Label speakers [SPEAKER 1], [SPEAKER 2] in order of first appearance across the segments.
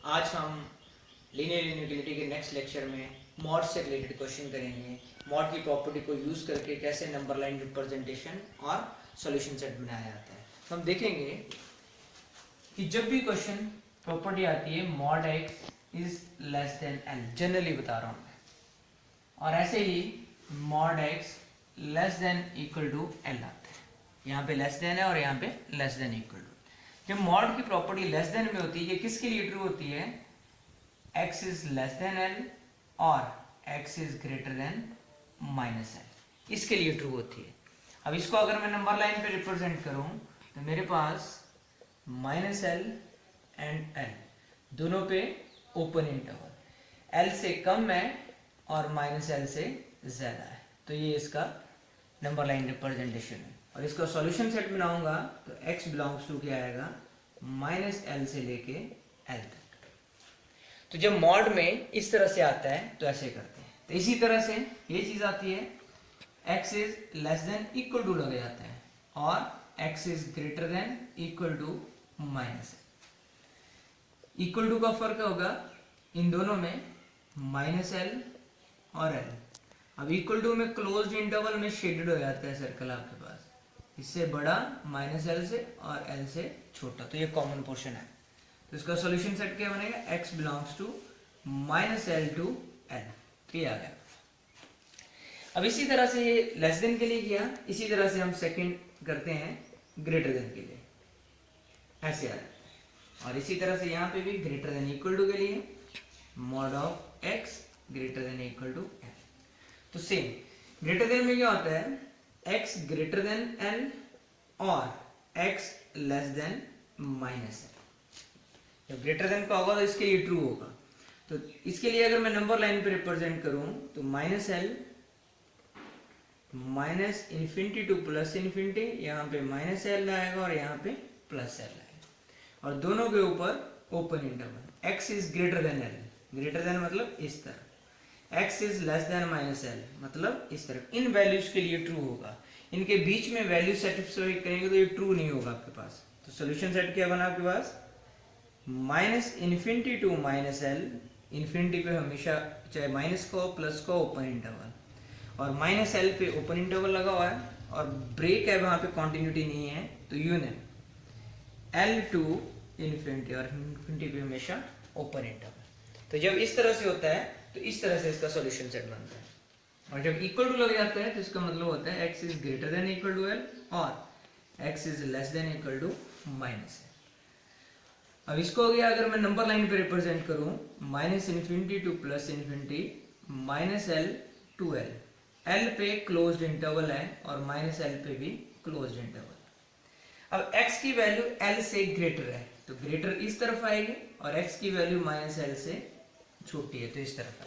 [SPEAKER 1] आज हम linear inequality के नेक्स्ट लेक्चर में मॉड से रिलेटेड क्वेश्चन करेंगे। मॉड की प्रॉपर्टी को यूज़ करके कैसे नंबर लाइन रिप्रेजेंटेशन और सॉल्यूशन सेट बनाया जाता है। तो हम देखेंगे कि जब भी क्वेश्चन प्रॉपर्टी आती है mod x is less than l, generally बता रहा हूँ मैं, और ऐसे ही mod x less than equal to l आता है। यहाँ पे लेस देन है और यहाँ पे लेस देन इक्वल टू। जब मॉड की प्रॉपर्टी लेस देन में होती है, ये किसके लिए ट्रू होती है? x is less then l और x is greater then minus l, इसके लिए ट्रू होती है। अब इसको अगर मैं नंबर लाइन पे रिप्रेजेंट करूं तो मेरे पास माइनस l एंड l दोनों पे ओपन इंटरवल, l से कम है और माइनस l से ज्यादा है, तो ये इसका नंबर लाइन रिप्रेजेंटेशन है। और इसका सॉल्यूशन सेट बनाऊंगा तो x बिलोंग्स टू क्या आएगा? माइनस l से लेके l तक। तो जब मॉड में इस तरह से आता है तो ऐसे करते हैं। तो इसी तरह से ये चीज आती है, x is less than equal to लग जाता है और x is greater than equal to minus. Equal to का फर्क होगा इन दोनों में माइनस l और l। अब इक्वल टू में क्लोज्ड इंटरवल में शेडेड हो जाता है सर्कल आपके पास, इससे बड़ा माइनस एल से और एल से छोटा, तो ये कॉमन पोर्शन है। तो इसका सॉल्यूशन सेट क्या बनेगा? x belongs to minus L to L, तो ये आ गया। अब इसी तरह से ये लेस देन के लिए किया, इसी तरह से हम सेकंड करते हैं ग्रेटर देन के लिए, ऐसे आ जाता है। और इसी तरह से यहाँ पे भी ग्रेटर देन इक्वल टू के लिए mod of x greater than equal to L. तो सेम ग्रेटर देन में क्या होता है? x ग्रेटर देन l और x less than minus l। जब ग्रेटर देन का होगा तो इसके लिए ट्रू होगा। तो इसके लिए अगर मैं नंबर लाइन पे रिप्रेजेंट करूं तो minus l minus infinity to plus infinity, यहाँ पे माइनस l आएगा और यहाँ पे प्लस l आएगा, और दोनों के ऊपर open interval. x is greater than l, greater than मतलब इस तरह, x is less than minus l मतलब इस तरफ। इन वैल्यूज के लिए ट्रू होगा, इनके बीच में वैल्यू सेटिस्फाई करेंगे तो ये ट्रू नहीं होगा आपके पास। तो सॉल्यूशन सेट क्या बना आपके पास? Minus infinity to minus l, infinity पे हमेशा चाहे माइनस को प्लस को ओपन इंटरवल, और माइनस l पे ओपन इंटरवल लगा हुआ है और ब्रेक है, वहां पे कॉन्टिन्यूटी नहीं है, तो यूनियन l टू इन्फिनिटी, और इन्फिनिटी पे हमेशा ओपन इंटरवल। तो जब इस तरह से होता है तो इस तरह से इसका सॉल्यूशन सेट बनता है। और जब इक्वल टू लग जाता है तो इसका मतलब होता है x is greater than equal to l और x is less than equal to minus l। अब इसको अगर मैं नंबर लाइन पे रिप्रेजेंट करूं, minus infinity to plus infinity minus l to l, l पे क्लोज्ड इंटरवल है और माइनस l पे भी क्लोज्ड इंटरवल। अब x की वैल्यू l से ग्रेटर है तो ग्रेटर इस तरफ आएगी, और x की वैल्यू माइनस l से छोटी है तो इस तरफ है।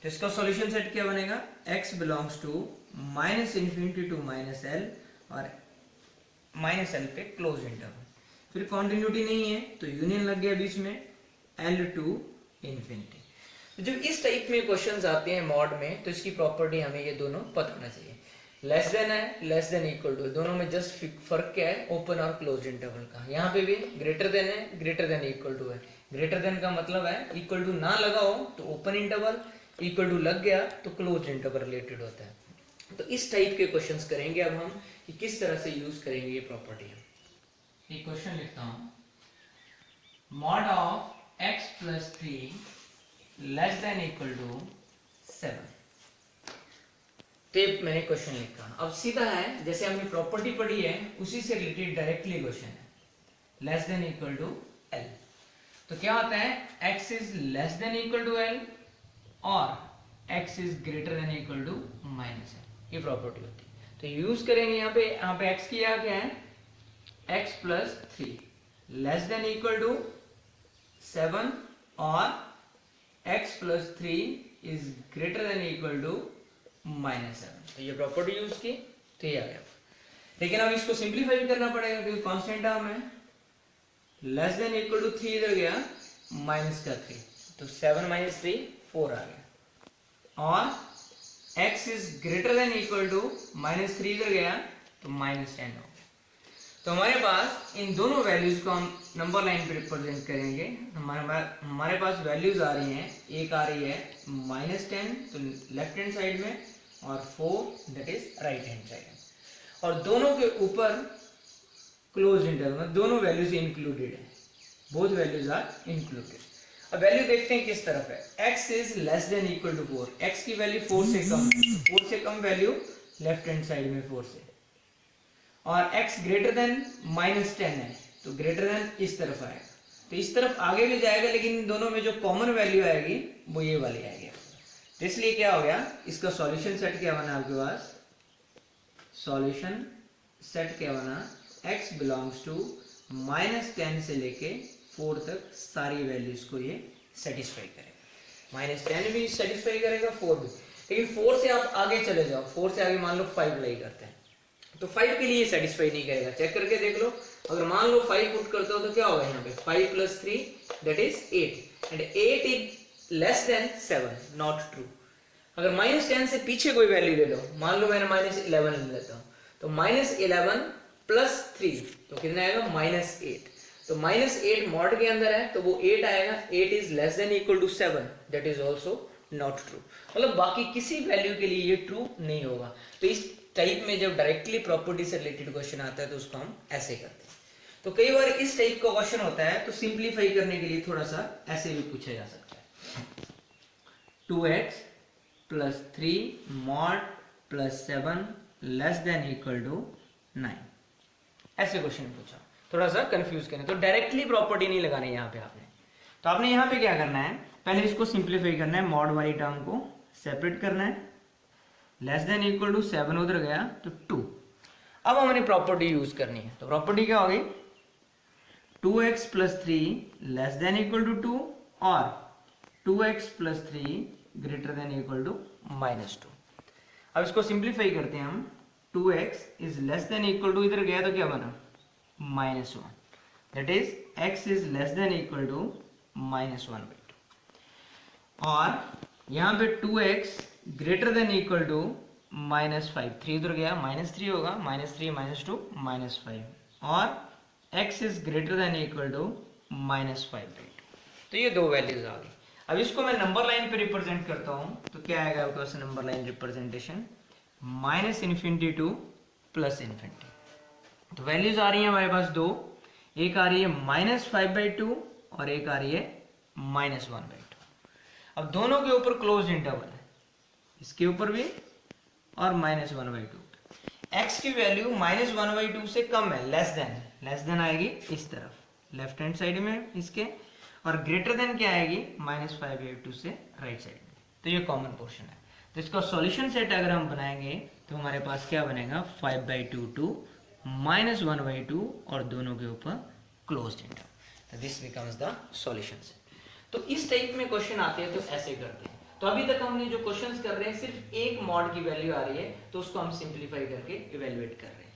[SPEAKER 1] तो इसका सॉल्यूशन सेट क्या बनेगा? x belongs to minus infinity to minus l और माइनस l पे क्लोज इंटरवल। फिर कॉन्टिन्यूटी नहीं है तो यूनियन लग गया बीच में l टू इन्फिनिटी। तो जब इस टाइप में क्वेश्चंस आते हैं मॉड में तो इसकी प्रॉपर्टी हमें ये दोनों पता होना चाहिए। लेस देन है, लेस देन इक्वल टू, दोनों में जस्ट फर्क क्या है? ओपन और क्लोज इंटरवल का। यहाँ पे भी ग्रेटर देन है, ग्रेटर देन इक्वल टू है। ग्रेटर देन का मतलब है इक्वल टू ना लगा हो तो ओपन इंटरवल, इक्वल टू लग गया तो क्लोज इंटरवल रिलेटेड होता है। तो इस टाइप के क्वेश्चंस करेंगे अब हम कि किस तरह से यूज करेंगे ये प्रॉपर्टी। एक क्वेश्चन लिखता हूँ, mod of x plus 3 less than equal to 7। तो मैंने क्वेश्चन लिखा। अब सीधा है, जैसे हमने प्रॉपर्टी पढ़ी है उसी से रिलेटेड डायरेक्टली क्वेश्चन है, less than equal to l। तो क्या होता है? x is less than equal to l और x is greater than equal to minus l, ये प्रॉपर्टी होती है। तो यूज करेंगे यहाँ पे x की क्या है? x plus 3 less than equal to 7 और x plus 3 is greater than equal to minus 7। तो ये प्रॉपर्टी यूज की तो ये आ गया। लेकिन अब इसको सिंप्लीफाई करना पड़ेगा क्योंकि कांस्टेंट टर्म है। लेस देन इक्वल टू 3 इधर गया, माइनस का 3, तो 7 माइनस 3 4 आ गया, और x is greater than equal to minus 3 इधर गया तो माइनस 10 हो गया। तो हमारे पास इन दोनों वैल्यूज को हम नंबर लाइन पे रिप्रेजेंट करेंगे। हमारे पास वैल्यूज आ रही हैं, एक आ रही है -10 तो लेफ्ट हैंड साइड में और 4 that is right hand side, और दोनों के ऊपर क्लोज्ड इंटरवल में दोनों वैल्यूज इंक्लूडेड है, बोथ वैल्यूज आर इंक्लूडेड। अब वैल्यू देखते हैं किस तरफ है। x is less than equal to 4, x की वैल्यू 4 से कम है, 4 से कम वैल्यू लेफ्ट हैंड साइड में 4 से, और x ग्रेटर देन -10 है तो ग्रेटर देन इस तरफ आएगा, तो इस तरफ आगे भी जाएगा, लेकिन इन दोनों में जो कॉमन वैल्यू आएगी वो ये वाली आएगी। तो इसलिए क्या हो गया, इसका सॉल्यूशन सेट क्या बना आपके पास, सॉल्यूशन सेट क्या बना, x बिलोंग्स टू -10 से लेके 4 तक सारी वैल्यूज को ये सेटिस्फाई करेगा। -10 भी सेटिस्फाई करेगा, 4 भी, लेकिन 4 से आप आगे चले जाओ, 4 से आगे मान लो 5 लाई करते हैं तो 5 के लिए सेटिस्फाई नहीं करेगा। चेक करके देख लो, अगर मान लो 5 पुट करते हो तो क्या होगा यहाँ पे, 5 + 3 that is 8 and 8 is less then 7, not true. अगर -10 से पीछे कोई वैल्यू ले लो, मान लो मैंने -11 ले लेता हूँ, तो -11 + 3 तो कितना आएगा, -8, तो -8 मॉड के अंदर है तो वो 8 आएगा, 8 is less than equal to 7 that is also not true. मतलब बाकी किसी वैल्यू के लिए ये ट्रू नहीं होगा। तो इस टाइप में जब डायरेक्टली प्रॉपर्टी से रिलेटेड क्वेश्चन आता है तो उसको हम ऐसे करते हैं। तो कई बार इस टाइप का क्वेश्चन होता है तो सिंप्लीफाई करने के लिए थोड़ा सा ऐसे भी पूछा जा सकता है, 2x + 3 mod + 7 less than equal to 9, ऐसे क्वेश्चन पूछा, थोड़ा सा कंफ्यूज करें। तो डायरेक्टली प्रॉपर्टी नहीं लगानी यहाँ पे आपने, तो आपने यहाँ पे क्या करना है, पहले इसको सिंप्लीफाई करना है, मॉड वाली टर्म को सेपरेट करना है, लेस देन इक्वल टू 7 उधर गया तो 2। अब हमारी प्रॉपर्टी यूज करनी है, तो प्रॉपर्टी क्या होगी, 2x + 3 less than equal to 2 और 2x + 3 greater than equal to -2। अब इसको सिंप्लीफाई करते हैं हम, 2x is less than equal to, इधर गया तो क्या बना, -1, that is x is less than equal to -1/2, और यहाँ पे 2x greater than equal to -5, 3 उधर गया, -3 होगा, -3 -2 -5, और x is greater than equal to -5/2। तो ये दो वैल्यूज आ गई। अब इसको मैं नंबर लाइन पे रिप्रेजेंट करता हूँ तो क्या आएगा आपके पास नंबर लाइन रिप्रेजेंटेशन, -∞ टू +∞। तो वैल्यूज आ रही है हमारे पास दो, एक आ रही है -5/2 और एक आ रही है -1/2। अब दोनों के ऊपर क्लोज इंटरवल है, इसके ऊपर भी और -1/2। x की वैल्यू -1/2 से कम है, लेस देन आएगी इस तरफ लेफ्ट हैंड साइड में इसके, और ग्रेटर देन क्या आएगी, -5/2 से राइट साइड में। तो ये कॉमन पोर्शन है। तो इसका सॉल्यूशन सेट अगर हम बनाएंगे तो हमारे पास क्या बनेगा, 5/2 टू -1/2 और दोनों के ऊपर क्लोज्ड इंटरवल। तो this becomes the solution set. तो इस टाइप में क्वेश्चन आते हैं तो ऐसे करते हैं। तो अभी तक हमने जो क्वेश्चंस कर रहे हैं सिर्फ एक मॉड की वैल्यू आ रही है तो उसको हम सिंप्लीफाई करके इवेलुएट कर रहे हैं।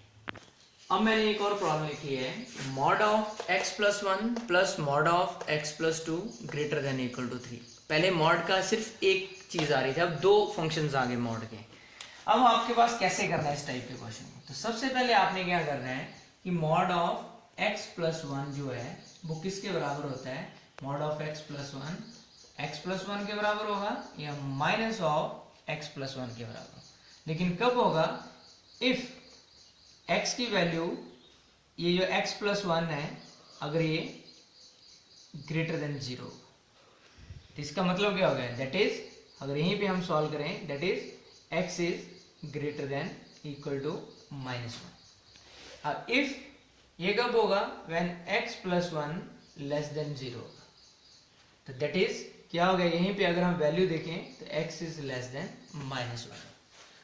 [SPEAKER 1] अब मैंने एक और प्रॉब्लम लिखी है, mod of x + 1 + mod of x + 2 greater than equal to 3। पहले मॉड का सिर्फ एक चीज आ रही थी, अब दो फंक्शंस आ गए मॉड के। अब आपके पास कैसे करना है इस टाइप के क्वेश्चन को, तो सबसे पहले आपने क्या करना है कि mod of x + 1 जो है वो किसके बराबर होता है, mod of x + 1 के बराबर होगा या -(x + 1) के बराबर। लेकिन कब होगा, इफ x की वैल्यू, ये जो x + 1 है, अगर ये ग्रेटर देन 0, तो इसका मतलब क्या हो गया, दैट इज अगर यहीं पे हम सॉल्व करें, that is x is greater than equal to -1। अब इफ ये कब होगा, व्हेन x + 1 लेस देन 0 होगा, तो दैट इज क्या हो गया, यहीं पे अगर हम वैल्यू देखें तो x इज लेस देन -1।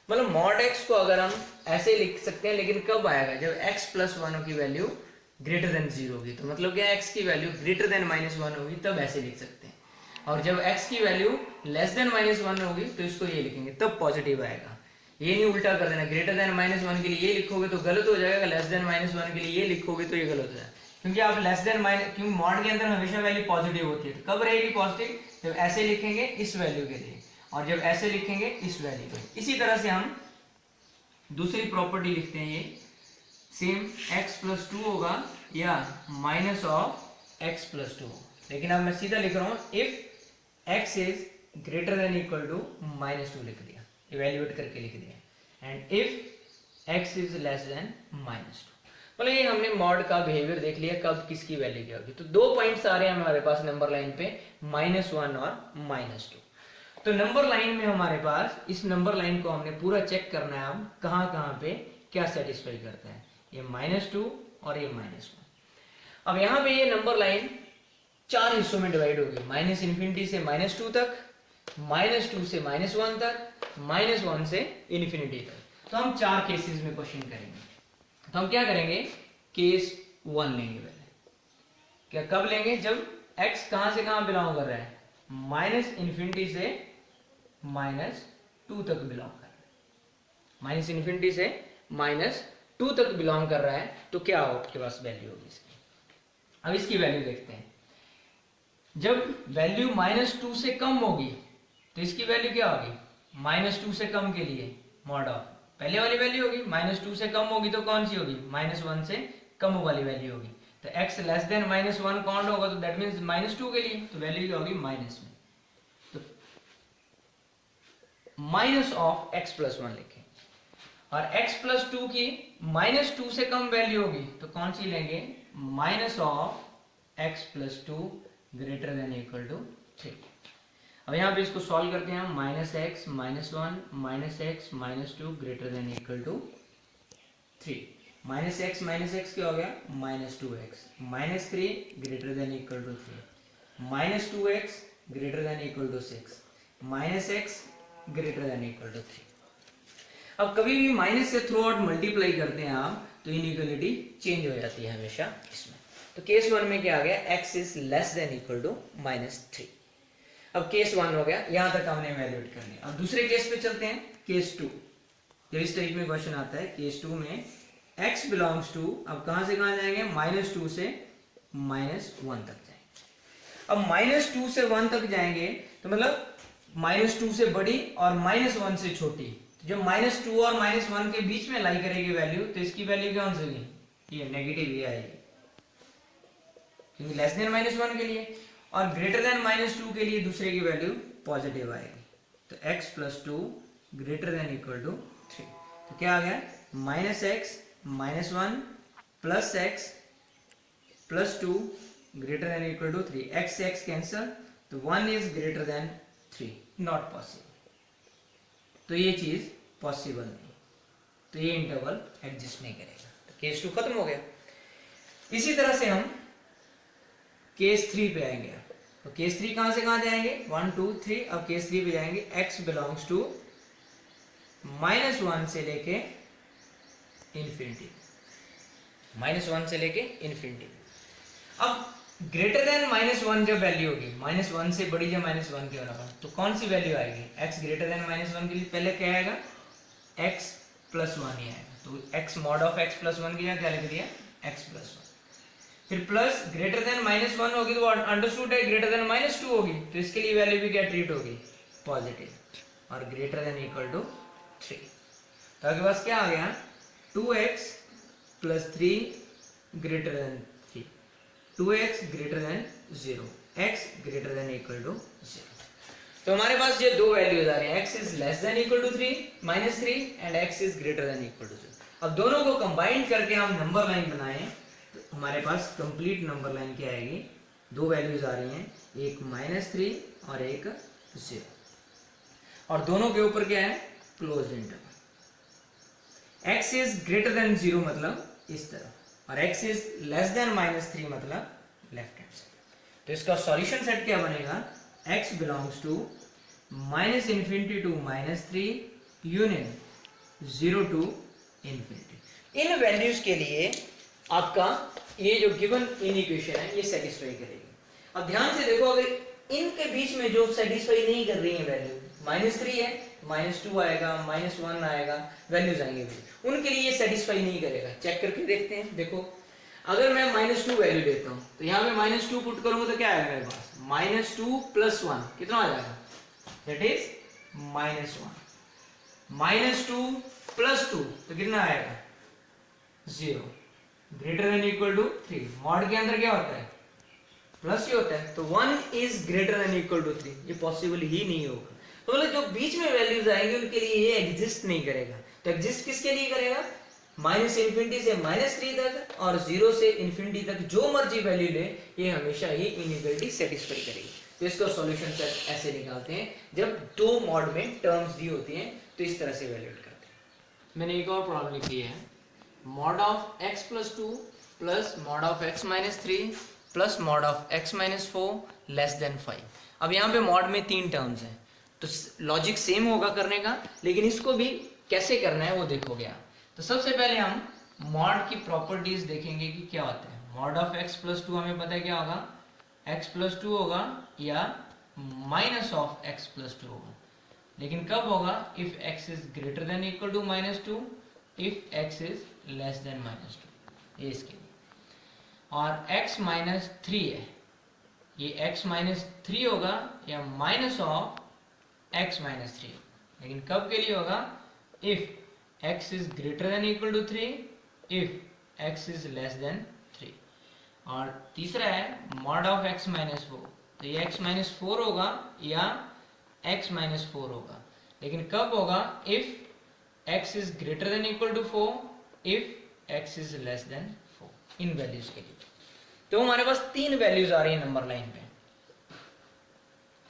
[SPEAKER 1] मतलब mod x को अगर हम ऐसे लिख सकते हैं, लेकिन कब आएगा, जब x + 1 की वैल्यू ग्रेटर देन 0 होगी। तो मतलब क्या, x की वैल्यू ग्रेटर देन -1 होगी तब ऐसे लिख सकते हैं, और जब x की वैल्यू लेस देन -1 होगी तो इसको ये लिखेंगे, तब पॉजिटिव आएगा। ये नहीं उल्टा कर देना, ग्रेटर देन -1 के लिए ये लिखोगे तो गलत हो जाएगा, लेस देन -1 के लिए ये लिखोगे तो ये गलत हो जाएगा, क्योंकि आप लेस देन क्योंकि मॉड के अंदर हमेशा वैल्यू पॉजिटिव होती है। तो कब रहेगी पॉजिटिव, जब ऐसे लिखेंगे इस वैल्यू के लिए, और जब ऐसे लिखेंगे इस वैल्यू के। इसी तरह से हम दूसरी प्रॉपर्टी लिखते हैं, ये सेम x प्लस टू होगा या minus of x plus two होगा, लेकिन अब मैं सीधा लिख रहा हूँ if x is greater than equal to minus two लिख दिया, इवेल्युएट करके लिख दिया, and if x is less than minus two. मतलब ये हमने मॉड का बिहेवियर देख लिया, कब किसकी वैल्यू क्या होगी। तो दो पॉइंट्स आ रहे हैं हमारे पास नंबर लाइन पे, -1 और -2। तो नंबर लाइन में हमारे पास इस नंबर लाइन को हमने पूरा चेक करना है, अब कहाँ पे क्या सेटिस्फाई करता है, ये -2 और ये -1। अब यहाँ पे ये नंबर लाइन 4 हिस्सों में डिवाइड होगी, -∞ से -2 तक, -2 से -1 तक, -1 से इन्फिनिटी तक। तो हम 4 केसेस में क्वेश्चन करेंगे। तो हम क्या करेंगे, केस 1 लेंगे पहले। क्या कब लेंगे, जब x कहां से कहां बिलोंग कर रहा है, -∞ से -2 तक बिलोंग कर रहा है, -∞ से -2 तक बिलोंग कर रहा है, तो क्या आपके पास वैल्यू होगी इसकी। अब इसकी वैल्यू देखते हैं। जब वैल्यू -2 से कम होगी तो इसकी वैल्यू क्या होगी, -2 से कम के लिए मॉड ऑफ पहले वाली वैल्यू होगी, -2 से कम होगी तो कौन सी होगी, -1 से कम वाली वैल्यू होगी। तो x लेस देन -1 कौन होगा, तो दैट मींस -2 के लिए तो वैल्यू क्या होगी, माइनस में। तो माइनस ऑफ x प्लस 1 लिखें, और x प्लस 2 की -2 से कम वैल्यू होगी तो कौन सी लेंगे, minus of x plus 2 greater than equal to 3। अब यहाँ पे इसको सॉल्व करते हैं हम, -x -1 -x -2 greater than equal to 3। -x क्या हो गया, -2x, -3 greater than equal to 3, -2x greater than equal to 6, -x greater than equal to 3। अब कभी भी माइनस से थ्रू आउट मल्टीप्लाई करते हैं आप तो इनइक्वालिटी चेंज हो जाती है हमेशा इसमें। तो केस 1 में क्या आ गया, x is less than equal to -3। अब केस 1 हो गया, यहां तक हमने इवैल्यूएट कर लिया। अब दूसरे केस पे चलते हैं, केस 2। जब इस टाइप में क्वेश्चन आता है, केस 2 में x बिलोंग्स टू, अब कहां से कहां जाएंगे, -2 से -1 तक जाएंगे। अब -2 से 1 तक जाएंगे तो मतलब -2 से बड़ी और -1 से छोटी। तो जब -2 और -1 के बीच में लाई करेगी वैल्यू, तो इसकी वैल्यू कौन सी होगी, ये नेगेटिव ही आएगी, क्योंकि लेस देन -1 के लिए, और ग्रेटर देन -2 के लिए दूसरे की वैल्यू पॉजिटिव आएगी। तो x plus 2 greater than equal to 3। तो क्या आ गया, -x -1 plus x plus 2 greater than equal to 3। x से x कैंसल, तो 1 is greater than 3, not possible. तो ये चीज पॉसिबल नहीं, तो ये इंटरवल एग्जिस्ट नहीं करेगा। तो केस 2 खत्म हो गया। इसी तरह से हम केस 3 पे आएंगे। तो केस 3 कहां से कहां जाएंगे, 1 2 3। अब केस 3 पे जाएंगे, x बिलोंग्स टू -1 से लेके इन्फिनिटी, -1 से लेके इन्फिनिटी। अब ग्रेटर देन -1 जब वैल्यू होगी, -1 से बड़ी जब -1 के बराबर, तो कौन सी वैल्यू आएगी, x ग्रेटर देन -1 के लिए पहले क्या आएगा, x प्लस 1 ही आएगा। तो x mod of x plus 1 की जगह क्या लिख दिया, x प्लस 1। फिर प्लस ग्रेटर देन -1 होगी तो अंडरस्टूड है ग्रेटर देन -2 होगी, तो इसके लिए वैल्यू भी क्या ट्रीट होगी, पॉजिटिव, और ग्रेटर देन इक्वल टू 3। तो आपके पास क्या आ गया, 2x plus 3 greater than 3, 2x greater than 0, x greater than equal to 0। तो हमारे पास ये दो वैल्यूज आ रही हैं, x is less than equal to 3 -3 and x is greater than equal to 0। अब दोनों को कंबाइन करके हम नंबर लाइन बनाएं तो हमारे पास कंप्लीट नंबर लाइन क्या आएगी, दो वैल्यूज आ रही हैं, एक -3 और एक 0, और दोनों के ऊपर क्या है, closed interval. x is greater than 0 मतलब इस तरफ, और x इज लेस देन -3 मतलब लेफ्ट हैंड साइड। तो इसका सॉल्यूशन सेट क्या बनेगा, x belongs to -∞ to -3 union 0 to infinity. इन वैल्यूज के लिए आपका ये जो गिवन इक्वेशन है ये सेटिस्फाई करेगी। अब ध्यान से देखो, अगर इनके बीच में जो सेटिस्फाई नहीं कर रही है वैल्यू, -3 है, -2 आएगा, -1 आएगा, वैल्यूज आएंगे, उनके लिए ये सेटिस्फाई नहीं करेगा। चेक करके देखते हैं। देखो, अगर मैं -2 वैल्यू लेता हूं तो यहाँ पे -2 पुट करूंगा तो क्या आएगा मेरे पास, -2 प्लस 1 कितना आ जाएगा, दैट इज -1। -2 प्लस 2 तो कितना आएगा, 0 greater than equal to 3। Mod के अंदर क्या होता है, प्लस ही होता है, तो 1 is greater than equal to 3, ये पॉसिबल ही नहीं होगा। तो मतलब जो बीच में वैल्यूज आएंगे उनके लिए ये एग्जिस्ट नहीं करेगा। तो एग्जिस्ट किसके लिए करेगा, माइनस इन्फिनिटी से -3 तक और 0 से इन्फिनिटी तक जो मर्जी वैल्यू ले, ये हमेशा ही इनइक्वालिटी सेटिस्फाई करेगी। तो इसका सॉल्यूशन ऐसे निकालते हैं, जब दो मॉड में टर्म्स दी होती हैं तो इस तरह से वैल्यूएट करते हैं। मैंने एक और प्रॉब्लम लिखी है, mod of x + 2 plus mod of x - 3 plus mod of x - 4 less than 5। अब यहाँ पे मॉड में 3 टर्म्स हैं, तो लॉजिक सेम होगा करने का, लेकिन इसको भी कैसे करना है वो देखोगे आप। तो सबसे पहले हम मॉड की प्रॉपर्टीज देखेंगे कि क्या होता है। मॉड ऑफ x + 2 हमें पता है क्या होगा, x + 2 होगा या माइनस ऑफ x + 2 होगा, लेकिन कब होगा, if x is greater than equal to -2, if x is less than -2, ये इसके लिए। और x - 3 है, ये x - 3 होगा या माइनस ऑफ x - 3, लेकिन कब के लिए होगा, if x is greater than equal to 3, if x is less than 3। और तीसरा है मॉड ऑफ x - 4, तो ये x - 4 होगा या x - 4 होगा, लेकिन कब होगा, if x is greater than equal to 4, if x is less than 4, इन वैल्यूज के लिए। तो हमारे पास 3 वैल्यूज आ रही है नंबर लाइन पे।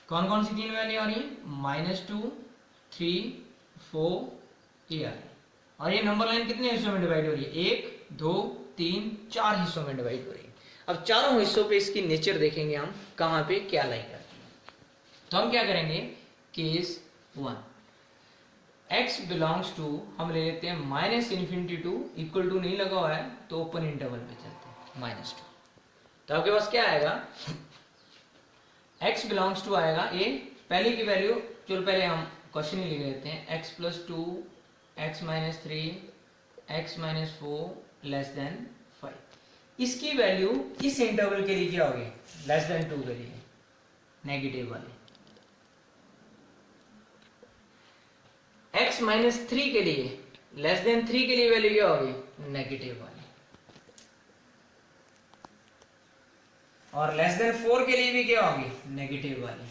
[SPEAKER 1] कौन कौन सी 3 वैल्यू आ रही है, -2, 3, 4, ये आ रही है। और ये नंबर लाइन कितने हिस्सों में डिवाइड हो रही है, 1, 2, 3, 4 हिस्सों में डिवाइड हो रही है। अब चारों हिस्सों पे इसकी नेचर देखेंगे हम, कहाँ पे क्या लाई करती है। तो हम क्या करेंगे, केस 1, x बिलोंग्स टू, हम ले लेते हैं -∞ टू, इक्वल टू नहीं लगा हुआ है तो ओपन इंटरवल पे चलते हैं, -2। तो आपके पास क्या आएगा, x बिलोंग्स टू आएगा, ये पहले की वैल्यू, चलो पहले हम क्वेश्चन ही लिख लेते हैं, x + 2, x - 3, x - 4 less than 5। इसकी वैल्यू इस इंटरवल के लिए क्या होगी, लेस देन 2 के लिए नेगेटिव वाली, x - 3 के लिए लेस देन 3 के लिए वैल्यू क्या होगी, नेगेटिव वाली, और लेस देन 4 के लिए भी क्या होगी, नेगेटिव वाली,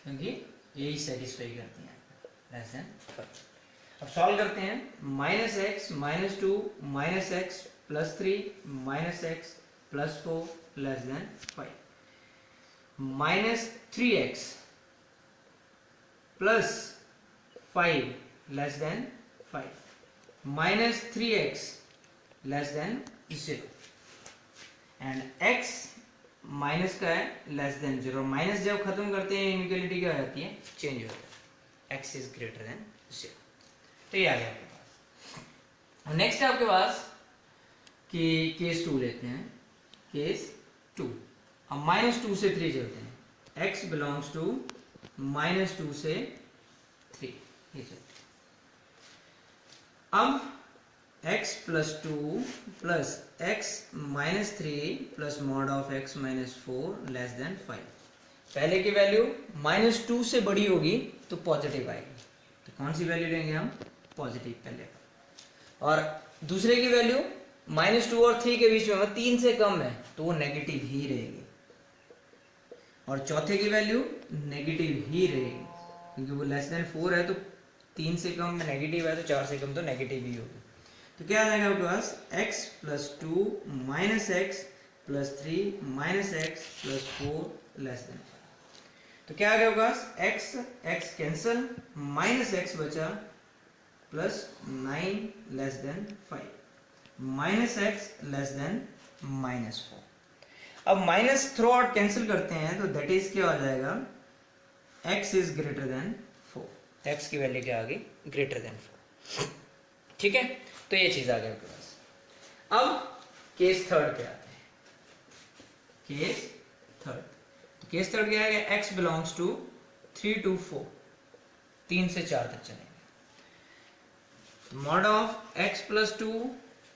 [SPEAKER 1] क्योंकि यही सेटिस्फाई करती है लेस देन 5। अब सॉल्व करते हैं, -x - 2 -x + 3 -x + 4 less than 5, -3x + 5 less than 5, -3x less than 0, and x minus का है लेस देन 0। माइनस जब खत्म करते हैं इनइक्वालिटी क्या हो जाती है, चेंज हो जाता है, x इज ग्रेटर देन 0। तो ये आ गया आपके पास। नेक्स्ट है आपके पास कि केस 2 लेते हैं, केस 2, हम -2 से 3 चलते हैं, x बिलोंग्स टू -2 से 3, ये चलते हैं। अब x + 2 + x - 3 + mod of x - 4 less than 5। पहले की वैल्यू -2 से बड़ी होगी तो पॉजिटिव आएगी, तो कौन सी वैल्यू लेंगे हम, पॉजिटिव पहले, और दूसरे की वैल्यू -2 और 3 के बीच में 3 से कम है तो वो नेगेटिव ही रहेगी, और चौथे की वैल्यू नेगेटिव ही रहेगी, क्योंकि वो लेस देन 4 है, तो 3 से कम नेगेटिव है, तो 4 से कम तो नेगेटिव ही होगी। तो क्या आ जाएगा आपके पास, x + 2 -x + 3 -x + 4 less than 5। तो क्या आ गया आपके पास, x कैंसल, -x बचा +9 less than 5, -x less than -4। अब माइनस थ्रो आउट कैंसिल करते हैं, तो दैट इज क्या हो जाएगा, x is greater then 4, x की वैल्यू क्या आ गई, ग्रेटर देन 4। ठीक है, तो ये चीज आ गई आपके पास। अब केस थर्ड पे आते हैं, केस थर्ड। तो केस थर्ड क्या है, x बिलोंग्स टू 3 to 4, 3 से 4 तक चलेंगे। mod of x + 2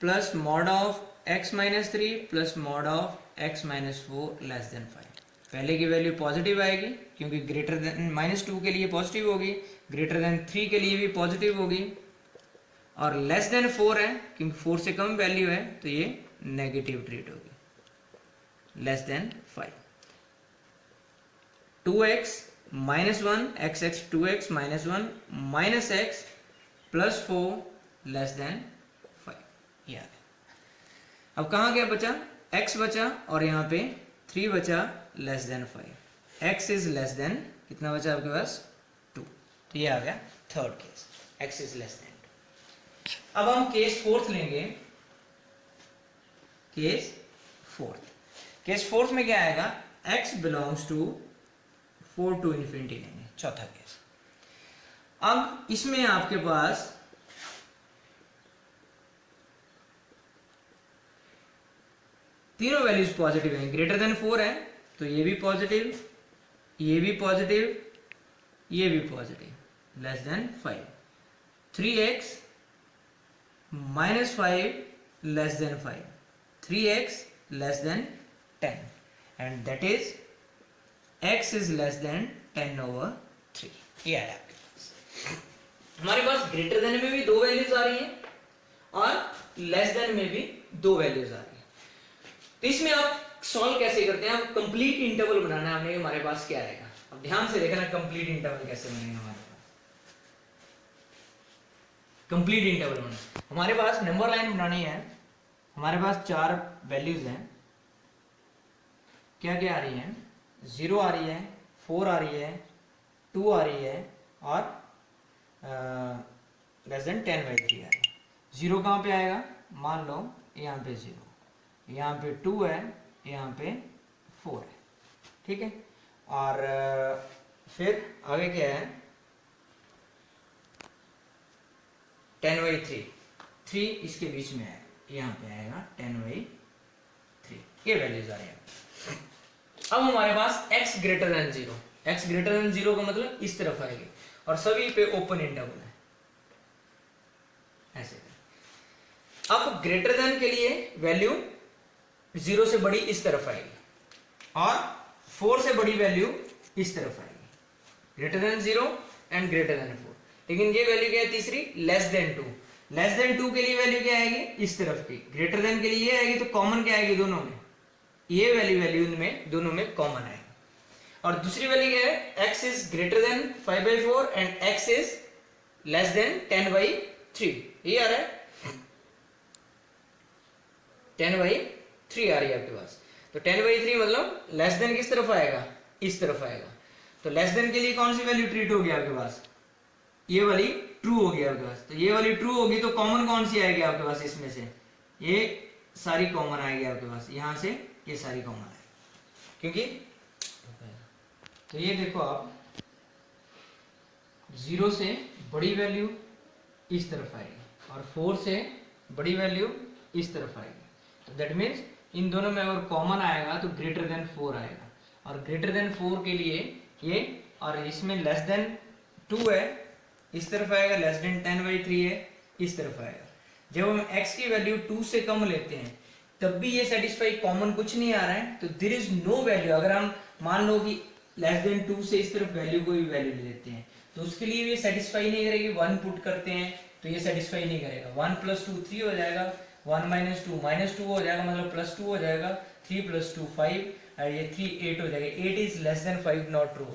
[SPEAKER 1] + mod of x - 3 + mod of x - 4 less than 5। पहले की वैल्यू पॉजिटिव आएगी, क्योंकि ग्रेटर देन -2 के लिए पॉजिटिव होगी, ग्रेटर देन 3 के लिए भी पॉजिटिव होगी, और लेस देन 4 है क्योंकि 4 से कम वैल्यू है तो ये नेगेटिव ट्रीट होगी, less than 5। 2x minus 1 x 2x minus 1 minus x plus 4 less than 5, ये आ गया। अब कहाँ क्या बचा, x बचा और यहाँ पे 3 बचा less than 5। x is less than कितना बचा आपके पास 2, तो ये आ गया third case, x is less than 2। अब हम केस फोर्थ लेंगे, केस फोर्थ में क्या आएगा, x belongs to 4 to infinity लेंगे, चौथा केस। अब इसमें आपके पास तीनों वैल्यूज पॉजिटिव हैं, ग्रेटर देन 4 है तो ये भी पॉजिटिव, ये भी पॉजिटिव, ये भी positive, less than 5। 3x minus 5 less than 5, 3x less than 10 and that is x is less then 10/3। ये आया आपके पास। हमारे पास ग्रेटर देन में भी 2 वैल्यूज आ रही हैं और लेस देन में भी 2 वैल्यूज आ रही हैं। तो इसमें आप सॉल्व कैसे करते हैं, आप कंप्लीट इंटरवल बनाना है हमने, हमारे पास क्या आएगा। अब ध्यान से देखना कंप्लीट इंटरवल कैसे बनेगा हमारे पास। कंप्लीट इंटरवल बनाना, हमारे पास नंबर लाइन बनानी है, हमारे पास 4 वैल्यूज हैं, क्या क्या आ रही हैं, 0 आ रही है, 4 आ रही है, 2 आ रही है और लेस देन 10/3 आ रही है। 0 कहाँ पे आएगा, मान लो यहाँ पे 0, यहाँ पे 2 है, यहाँ पे 4 है, ठीक है। और फिर आगे क्या है, 10/3, 3 इसके बीच में है, यहाँ पे आएगा 10/3, ये वैल्यूज आ रही है। अब हमारे पास x greater than 0, x greater than 0 का मतलब इस तरफ आएगी और सभी पे ओपन इंटरवल है, ऐसे। अब ग्रेटर देन के लिए वैल्यू 0 से बड़ी इस तरफ आएगी और 4 से बड़ी वैल्यू इस तरफ आएगी, greater than 0 and greater than 4। लेकिन ये वैल्यू क्या है तीसरी, लेस देन 2। लेस देन 2 के लिए वैल्यू क्या आएगी, इस तरफ की। ग्रेटर देन के लिए ये आएगी, तो कॉमन क्या आएगी दोनों में, ये वैल्यू में दोनों में कॉमन आएगी। और दूसरी वैल्यू क्या है, x is greater then 5/4 and x is less then 10/3, ये आ रहा है 10/3 आ रही है आपके पास। तो 10/3 मतलब लेस देन किस तरफ आएगा, इस तरफ आएगा। तो लेस देन के लिए कौन सी वैल्यू ट्रीट होगी आपके पास, ये वाली ट्रू होगी आपके पास। तो ये वाली ट्रू होगी तो कॉमन कौन सी आएगी आपके पास, इसमें से ये सारी कॉमन आएगी आपके पास, यहां से ये सारी कॉमन आएगी, क्योंकि तो ये देखो आप 0 से बड़ी वैल्यू इस तरफ आएगी और 4 से बड़ी वैल्यू इस तरफ आएगी। तो दैट मीन्स इन दोनों में अगर कॉमन आएगा तो ग्रेटर देन 4 आएगा, और ग्रेटर देन 4 के लिए ये, और इसमें लेस देन 2 है, इस तरफ आएगा, लेस देन 10/3 है, इस तरफ आएगा। जब हम x की वैल्यू 2 से कम लेते हैं तब भी ये सेटिस्फाई, कॉमन कुछ नहीं आ रहा है, तो देयर इज नो वैल्यू। अगर हम मान लो कि लेस देन 2 से इस तरफ वैल्यू कोई वैल्यू ले लेते हैं तो उसके लिए ये सेटिस्फाई नहीं करेगी। 1 पुट करते हैं तो ये सेटिस्फाई नहीं करेगा। 1 + 2 3 हो जाएगा, 1 - 2 -2 हो जाएगा, मतलब +2 हो जाएगा, 3 + 2 5 और ये 3 8 हो जाएगा। 8 is less than 5 not true.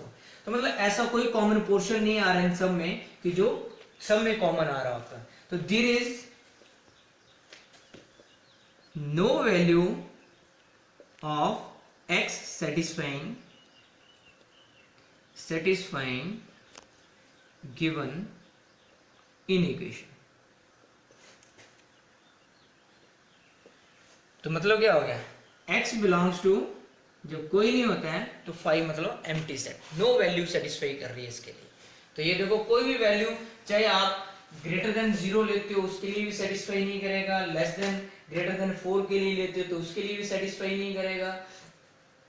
[SPEAKER 1] तो मतलब ऐसा कोई कॉमन पोर्शन नहीं आ रहा है इन सब में कि जो सब में कॉमन आ रहा होता। तो there is no value of x satisfying given in equation। तो मतलब क्या हो गया, x बिलोंग्स टू जब कोई नहीं होता है तो 5 मतलब empty set, no value satisfy कर रही है इसके लिए। तो ये देखो कोई भी वैल्यू, चाहे आप ग्रेटर देन 0 लेते हो उसके लिए भी सेटिस्फाई नहीं करेगा, लेस देन ग्रेटर देन 4 के लिए लेते हो तो उसके लिए भी सेटिस्फाई नहीं करेगा,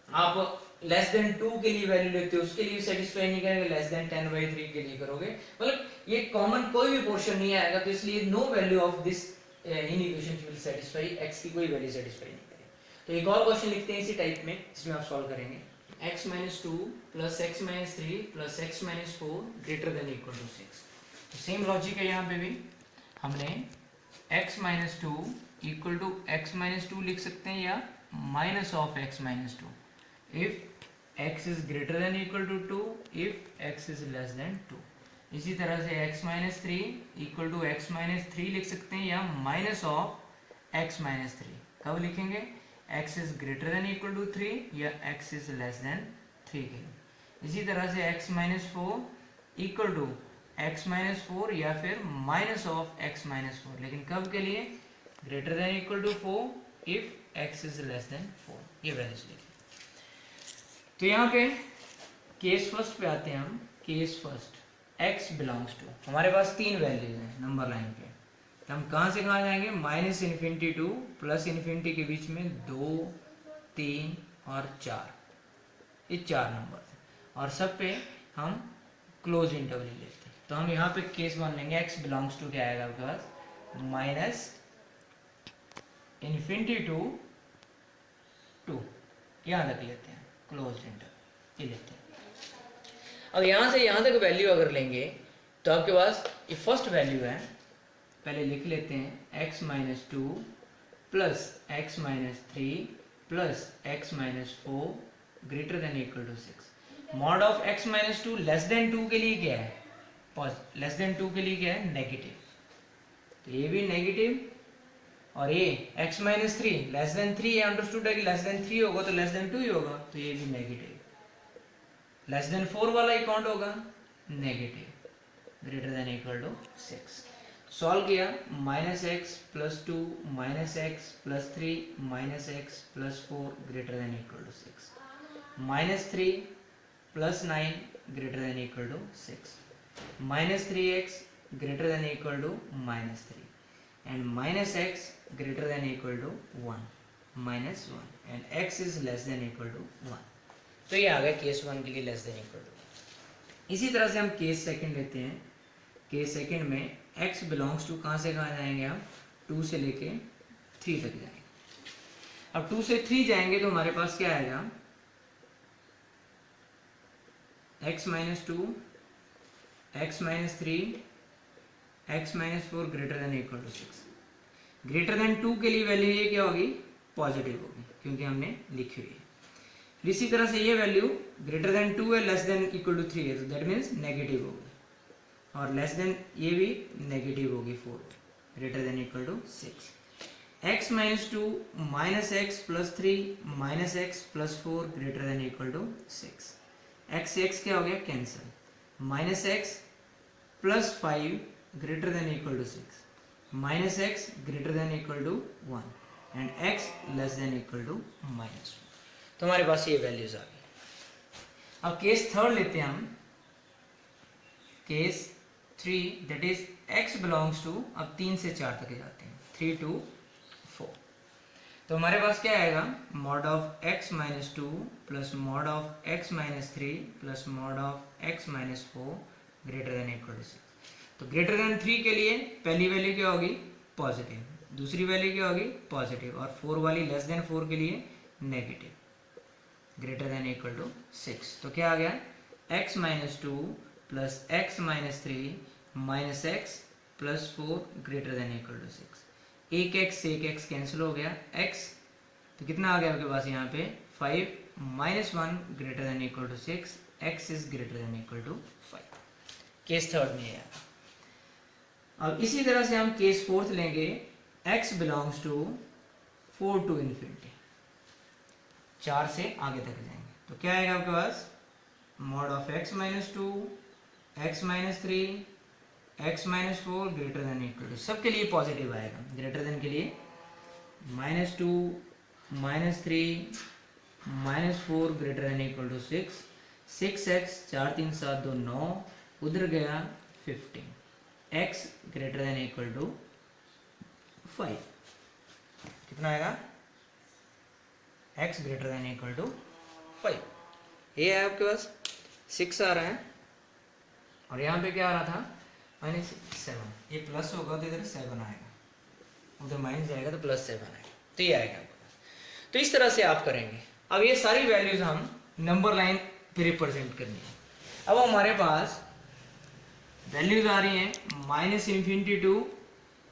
[SPEAKER 1] आप लेस देन 2 के लिए वैल्यू लेते हो उसके लिए सेटिस्फाई नहीं करेगा, लेस देन 10/3 के लिए करोगे, मतलब ये कॉमन कोई भी पोर्शन नहीं आएगा। तो इसलिए no value of this in equation will satisfy, x की कोई वैल्यू सेटिस्फाई नहीं करेगी। तो एक और क्वेश्चन लिखते हैं इसी टाइप में, इसमें आप सॉल्व करेंगे। x - 2 + x - 3 + x - 4 > 6। तो सेम लॉजिक है यहाँ पे भी। हमने x minus two equal to x minus two लिख सकते हैं या minus of x minus two if x is greater than equal to two, if x is less than two. इसी तरह से x minus three equal to x minus three लिख सकते हैं या minus of x minus three. कब लिखेंगे? x is greater than equal to three या x is less than three के लिए। इसी तरह से x minus four equal to x minus four या फिर minus of x minus four, लेकिन कब के लिए? Greater than equal to four if x is less than four. ये वैल्यूज लिखिए। तो यहाँ पे केस फर्स्ट पे आते हैं हम। Case first x belongs to, हमारे पास तीन वैल्यूज हैं नंबर लाइन पे। तो हम कहाँ से कहाँ जाएंगे? Minus infinity to plus infinity के बीच में 2, 3 और 4, ये चार नंबर हैं और सब पे हम क्लोज इंटरवल लेते हैं। तो हम यहाँ पे केस वन लेंगे। x बिलोंग्स टू क्या आएगा आपके पास? माइनस इन्फिनिटी टू 2, यहाँ तक लेते हैं क्लोज इंटरवल, ये लेते हैं। अब यहाँ से यहाँ तक वैल्यू अगर लेंगे तो आपके पास ये फर्स्ट वैल्यू है, पहले लिख लेते हैं x minus two plus x minus three plus x minus four greater than equal to 6। Mod of x minus two less than 2 के लिए क्या है? लेस देन 2 के लिए क्या है? नेगेटिव। तो ये भी नेगेटिव और ये x minus three less than 3, ये अंडरस्टूड है कि लेस देन 3 होगा तो लेस देन 2 ही होगा, तो ये भी नेगेटिव। लेस देन 4 वाला ही काउंट होगा negative, greater than equal to 6। Solve किया, minus x plus two minus x plus three minus x plus four greater than equal to 6, minus three plus 9 greater than equal to 6, minus 3x greater than equal to minus 3 and minus x greater than equal to 1 minus 1 and x is less than equal to 1। तो ये आ गया case one के लिए less than equal to. इसी तरह से हम केस सेकंड लेते हैं। केस सेकंड में x बिलोंग्स टू कहाँ से कहाँ जाएंगे हम? 2 से लेके 3 तक जाएंगे। अब 2 से 3 जाएंगे तो हमारे पास क्या आएगा? x minus two x minus three x minus four greater than equal to 6। Greater than 2 के लिए वैल्यू ये क्या होगी? पॉजिटिव होगी, क्योंकि हमने लिखी हुई है। इसी तरह से ये वैल्यू ग्रेटर देन 2 है, लेस देन इक्वल टू 3 है, तो दैट मीन्स नेगेटिव होगी, और लेस देन ये भी नेगेटिव होगी 4 greater than equal to 6। x minus two minus x plus three minus x plus four greater than equal to 6। x से x क्या हो गया? Cancel. Minus x plus 5 greater than equal to 6 minus x greater than equal to 1 and x less than equal to minus 1। तो हमारे पास ये values आ गई। अब case third लेते हैं हम। Case 3 that is x belongs to, अब 3 से 4 तक जाते हैं, 3 to 4। तो हमारे पास क्या आएगा? Mod of x minus two plus mod of x minus three plus mod of x minus four greater than equal to 6। तो ग्रेटर देन 3 के लिए पहली वैल्यू क्या होगी? पॉजिटिव। दूसरी वैल्यू क्या होगी? पॉजिटिव। और 4 वाली लेस देन 4 के लिए negative, greater than equal to 6। तो क्या आ गया? x minus two plus x minus three minus x plus four greater than equal to 6। एक x कैंसिल हो गया, x तो कितना आ गया आपके पास यहाँ पे? 5 minus 1 greater than equal to 6, x is greater than equal to 5। Case third में है। अब इसी तरह से हम केस फोर्थ लेंगे। x belongs to 4 to infinity, 4 से आगे तक जाएंगे तो क्या आएगा आपके पास? Mod of x minus two x minus three x minus four greater than equal to, सबके लिए पॉजिटिव आएगा। ग्रेटर देन के लिए minus two minus three minus four greater than equal to 6, 6x 4 3 7 2 9 उधर गया 15, x greater than equal to 5। कितना आएगा? x greater than equal to 5। ये है आपके पास 6 आ रहा है और यहाँ पे क्या आ रहा था? माइनस 7। ये प्लस होगा तो इधर 7 आएगा, उधर माइनस जाएगा तो प्लस 7 आएगा, तो ये आएगा आपके पास। तो इस तरह से आप करेंगे। अब ये सारी वैल्यूज हम नंबर लाइन पे रिप्रेजेंट करनी है। अब हमारे पास वैल्यूज आ रही हैं माइनस इन्फिनिटी टू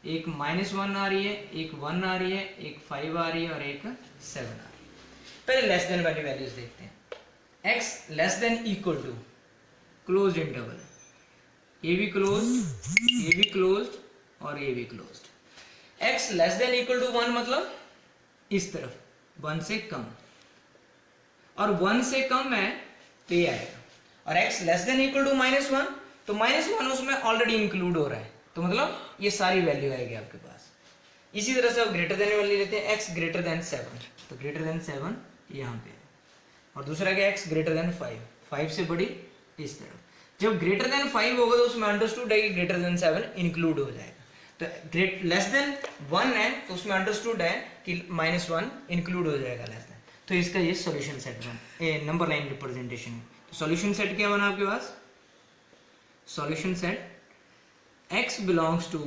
[SPEAKER 1] एक -1 आ रही है, एक 1 आ रही है, एक 5 आ रही है और एक 7 आ रही है। पहले लेस देन वाली वैल्यूज देखते हैं। x less than equal to closed interval, ये भी क्लोज्ड, ये भी क्लोज्ड और ये भी closed. x less than equal to 1 मतलब इस तरफ 1 से कम, और 1 से कम है तो ये आएगा। और x less than equal to -1 तो -1 उसमें ऑलरेडी इंक्लूड हो रहा है, तो मतलब ये सारी वैल्यू आएगी आपके पास। इसी तरह से आप ग्रेटर देन वाली लेते हैं, x ग्रेटर देन 7 तो ग्रेटर देन 7 यहाँ पे है, और दूसरा क्या x ग्रेटर देन 5 से बड़ी इस तरफ। जब ग्रेटर देन 5 होगा तो उसमें अंडरस्टूड है कि ग्रेटर देन 7 इंक्लूड हो जाएगा। तो ग्रेट लेस देन 1 है तो उसमें अंडरस्टूड है कि -1 इंक्लूड हो जाएगा लेस देन। तो इसका ये सॉल्यूशन सेट बन नंबर लाइन रिप्रेजेंटेशन है। तो सॉल्यूशन सेट क्या बना आपके पास? Solution set x belongs to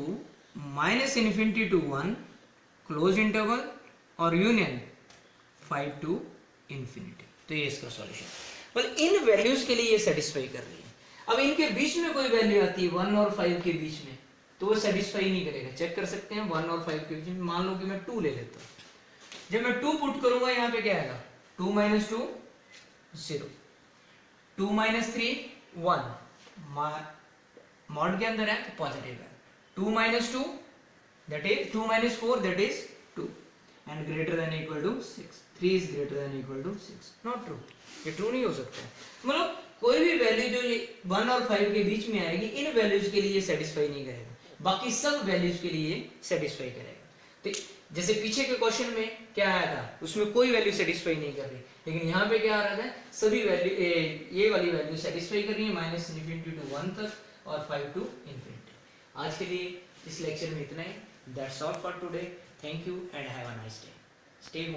[SPEAKER 1] -∞ to 1 close interval और यूनियन 5 to infinity। तो ये इसका सॉल्यूशन, मतलब इन वैल्यूज के लिए ये सेटिस्फाई कर रही है। अब इनके बीच में कोई वैल्यू आती है 1 और 5 के बीच में तो वो सेटिस्फाई नहीं करेगा। चेक कर सकते हैं 1 और 5 के बीच में। मान लो कि मैं 2 ले लेता हूँ, जब मैं 2 पुट करूंगा यहाँ पे क्या आएगा? 2 - 2 0, 2 - 3 1, मॉड के अंदर है तो पॉजिटिव है। 2 - 2 that is 2 - 4 that is 2 and greater than equal to 6, 3 is greater than equal to 6, not true, ये ट्रू नहीं हो सकता है। मतलब कोई भी वैल्यू जो ये 1 और 5 के बीच में आएगी इन वैल्यूज के लिए सेटिस्फाई नहीं करेगा, बाकी सब वैल्यूज के लिए सेटिस्फाई करेगा। तो जैसे पीछे के क्वेश्चन में क्या आया था, उसमें कोई वैल्यू सेटिस्फाई नहीं कर रही, लेकिन यहाँ पे क्या आ रहा था, सभी वैल्यू ये वाली वैल्यू सेटिस्फाई कर रही है -∞ to 1 तक और 5 to infinity। आज के लिए इस लेक्चर में इतना ही। That's all for today. Thank you and have a nice day. Stay home.